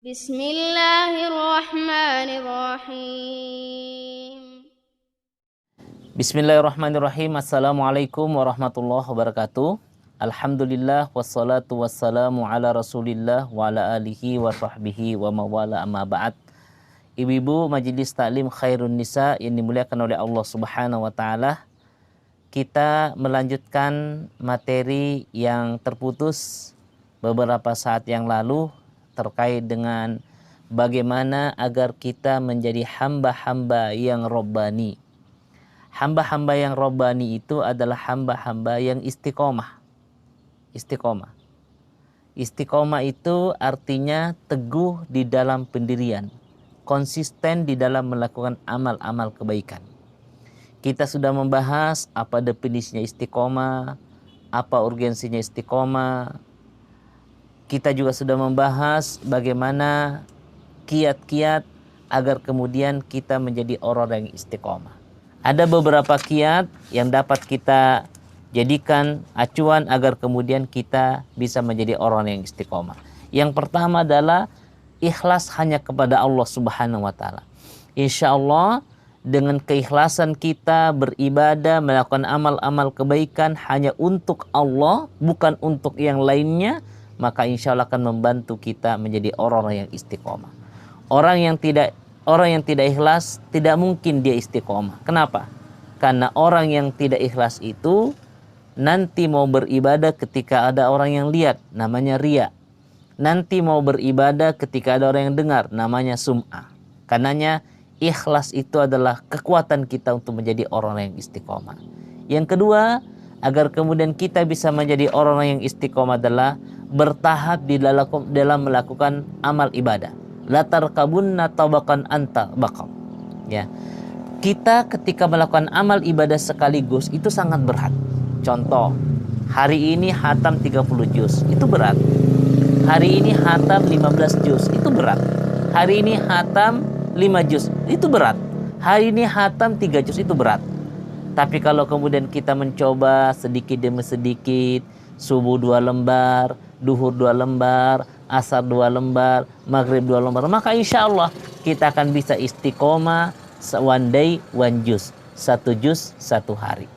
Bismillahirrahmanirrahim. Bismillahirrahmanirrahim. Assalamualaikum warahmatullahi wabarakatuh. Alhamdulillah wassalatu wassalamu ala rasulillah wa ala alihi wa sahbihi wa mawala amma ba'd. Ibu-ibu Majelis Taklim Khairun Nisa yang dimuliakan oleh Allah Subhanahu wa taala, kita melanjutkan materi yang terputus beberapa saat yang lalu terkait dengan bagaimana agar kita menjadi hamba-hamba yang robbani. Hamba-hamba yang robbani itu adalah hamba-hamba yang istiqomah. Istiqomah itu artinya teguh di dalam pendirian, konsisten di dalam melakukan amal-amal kebaikan. Kita sudah membahas apa definisinya istiqomah, apa urgensinya istiqomah. Kita juga sudah membahas bagaimana kiat-kiat agar kemudian kita menjadi orang yang istiqomah. Ada beberapa kiat yang dapat kita jadikan acuan agar kemudian kita bisa menjadi orang yang istiqomah. Yang pertama adalah ikhlas hanya kepada Allah Subhanahu wa taala. Insya Allah dengan keikhlasan kita beribadah, melakukan amal-amal kebaikan hanya untuk Allah, bukan untuk yang lainnya, maka insya Allah akan membantu kita menjadi orang yang istiqomah. Orang yang tidak ikhlas tidak mungkin dia istiqomah. Kenapa? Karena orang yang tidak ikhlas itu nanti mau beribadah ketika ada orang yang lihat, namanya riya. Nanti mau beribadah ketika ada orang yang dengar, namanya sum'ah. Karenanya ikhlas itu adalah kekuatan kita untuk menjadi orang yang istiqomah. Yang kedua, agar kemudian kita bisa menjadi orang yang istiqomah adalah bertahap di dalam melakukan amal ibadah. Latar kabunna tabakan anta bakal. Ya. Kita ketika melakukan amal ibadah sekaligus itu sangat berat. Contoh, hari ini khatam 30 juz, itu berat. Hari ini khatam 15 juz, itu berat. Hari ini khatam 5 juz, itu berat. Hari ini khatam 3 juz, itu berat. Tapi kalau kemudian kita mencoba sedikit demi sedikit, subuh 2 lembar, duhur 2 lembar, asar 2 lembar, maghrib 2 lembar, maka insya Allah kita akan bisa istiqomah one day one juz, 1 juz 1 hari.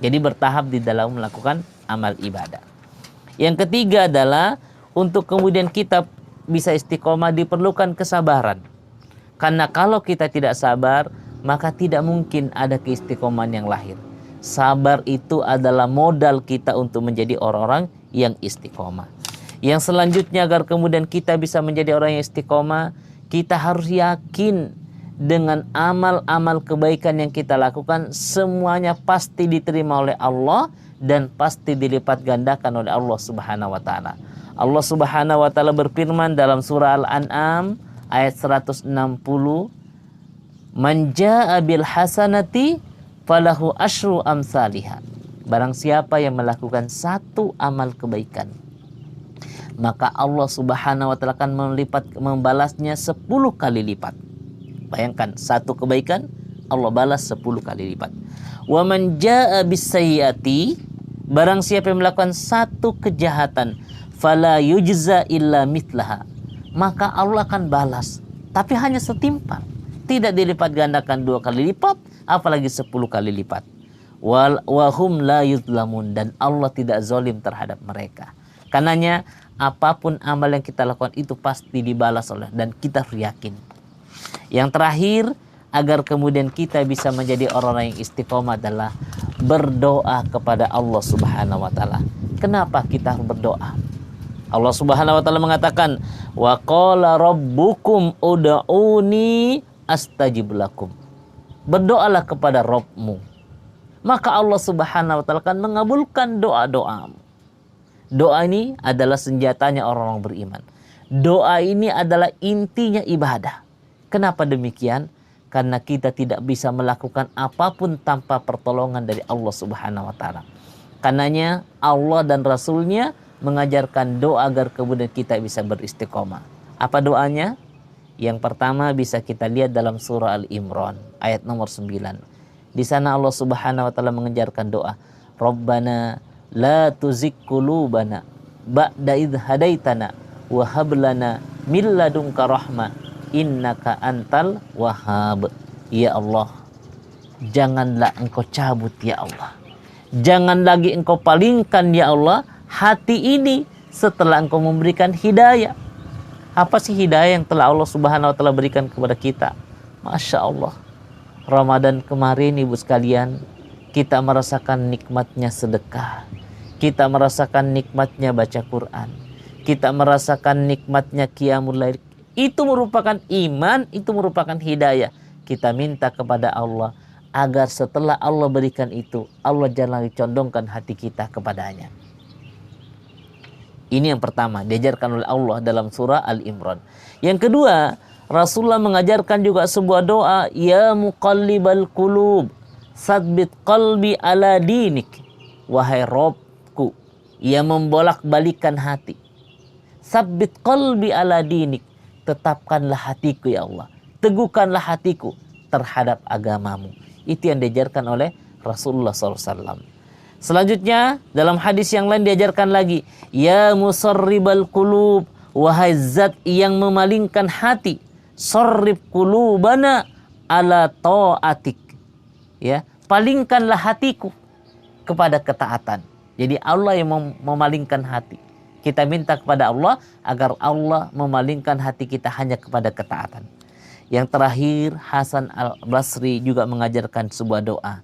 Jadi bertahap di dalam melakukan amal ibadah. Yang ketiga adalah untuk kemudian kita bisa istiqomah diperlukan kesabaran. Karena kalau kita tidak sabar, maka tidak mungkin ada keistiqomahan yang lahir. Sabar itu adalah modal kita untuk menjadi orang-orang yang istiqomah. Yang selanjutnya agar kemudian kita bisa menjadi orang yang istiqomah, kita harus yakin dengan amal-amal kebaikan yang kita lakukan semuanya pasti diterima oleh Allah dan pasti dilipat gandakan oleh Allah Subhanahu wa taala. Allah Subhanahu wa taala berfirman dalam surah Al-An'am ayat 160, "Man jaa'a bil hasanati falahu asyru amsalihha." Barang siapa yang melakukan satu amal kebaikan, maka Allah Subhanahu wa taala akan membalasnya 10 kali lipat. Bayangkan, satu kebaikan Allah balas 10 kali lipat. Wa man jaa'a bis-sayyi'ati, barang siapa yang melakukan satu kejahatan, fala yujza illa mithlaha, maka Allah akan balas tapi hanya setimpal, tidak dilipat gandakan 2 kali lipat, apalagi 10 kali lipat. Wa hum la yuzlamun, dan Allah tidak zalim terhadap mereka. Karenanya apapun amal yang kita lakukan itu pasti dibalas oleh, dan kita harus yakin. Yang terakhir, agar kemudian kita bisa menjadi orang yang istiqomah adalah berdoa kepada Allah Subhanahu wa taala. Kenapa kita harus berdoa? Allah Subhanahu wa taala mengatakan, "Wa qala rabbukum ud'uni astajib lakum." Berdoalah kepada Rabbmu, maka Allah Subhanahu wa taala akan mengabulkan doa-doamu. Doa ini adalah senjatanya orang-orang beriman. Doa ini adalah intinya ibadah. Kenapa demikian? Karena kita tidak bisa melakukan apapun tanpa pertolongan dari Allah Subhanahu wa taala. Karenanya Allah dan Rasulnya mengajarkan doa agar kemudian kita bisa beristiqomah. Apa doanya? Yang pertama bisa kita lihat dalam surah Al-Imran ayat nomor 9. Di sana Allah Subhanahu wa taala mengajarkan doa, Rabbana la tuzigh qulubana ba'da idh hadaitana wa hab lana min ladunka rahmah innaka antal wahhab. Ya Allah, janganlah engkau cabut ya Allah, jangan lagi engkau palingkan ya Allah hati ini setelah engkau memberikan hidayah. Apa sih hidayah yang telah Allah Subhanahu wa taala berikan kepada kita? Masya Allah, Ramadan kemarin ibu sekalian, kita merasakan nikmatnya sedekah, kita merasakan nikmatnya baca Quran, kita merasakan nikmatnya qiyamul lail. Itu merupakan iman, itu merupakan hidayah. Kita minta kepada Allah agar setelah Allah berikan itu, Allah jangan lagi condongkan hati kita kepadanya. Ini yang pertama, diajarkan oleh Allah dalam surah Al-Imran. Yang kedua, Rasulullah mengajarkan juga sebuah doa, ya muqallibal qulub, sabbit qalbi ala dinik. Wahai Robku, yang membolak-balikan hati, sabbit qalbi ala dinik, tetapkanlah hatiku ya Allah, teguhkanlah hatiku terhadap agamamu. Itu yang diajarkan oleh Rasulullah SAW. Selanjutnya dalam hadis yang lain diajarkan lagi, ya musarribal qulub, wahai zat yang memalingkan hati, sarrib qulubana ala ta'atik. Ya, palingkanlah hatiku kepada ketaatan. Jadi Allah yang memalingkan hati. Kita minta kepada Allah agar Allah memalingkan hati kita hanya kepada ketaatan. Yang terakhir, Hasan al-Basri juga mengajarkan sebuah doa.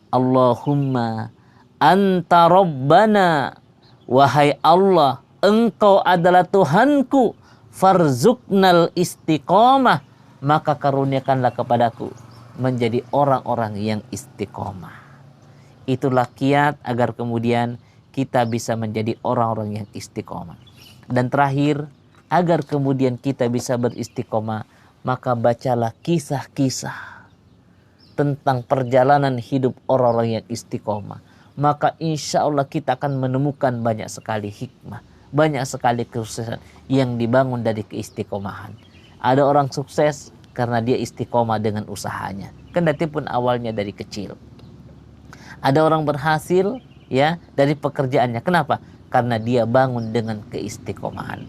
Allahumma anta rabbana, wahai Allah, engkau adalah Tuhanku, farzuqnal istiqomah, maka karuniakanlah kepadaku menjadi orang-orang yang istiqomah. Itulah kiat agar kemudian kita bisa menjadi orang-orang yang istiqomah. Dan terakhir, agar kemudian kita bisa beristiqomah, maka bacalah kisah-kisah tentang perjalanan hidup orang-orang yang istiqomah. Maka insya Allah kita akan menemukan banyak sekali hikmah, banyak sekali kesuksesan yang dibangun dari keistiqomahan. Ada orang sukses karena dia istiqomah dengan usahanya, kendati pun awalnya dari kecil. Ada orang berhasil ya dari pekerjaannya. Kenapa? Karena dia bangun dengan keistiqomahan.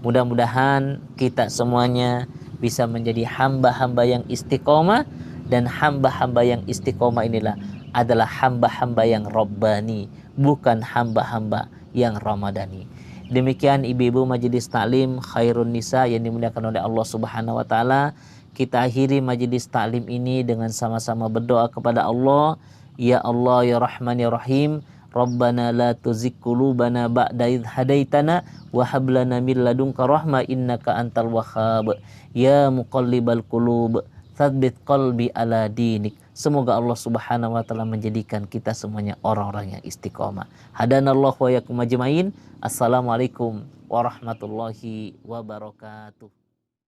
Mudah-mudahan kita semuanya bisa menjadi hamba-hamba yang istiqomah, dan hamba-hamba yang istiqomah inilah adalah hamba-hamba yang Rabbani, bukan hamba-hamba yang Ramadhani. Demikian ibu-ibu majelis taklim Khairun Nisa yang dimuliakan oleh Allah Subhanahu wa taala. Kita akhiri majelis taklim ini dengan sama-sama berdoa kepada Allah. Ya Allah ya Rahman ya Rahim, Rabbana la tuzigh qulubana ba'da idh hadaitana wa hab lana min ladunka rahmah innaka antal wahhab. Ya muqallibal qulub, tsabbit qalbi ala dinik. Semoga Allah Subhanahu wa taala menjadikan kita semuanya orang-orang yang istiqomah. Hadanallahu wa yakum ajmain. Assalamualaikum warahmatullahi wabarakatuh.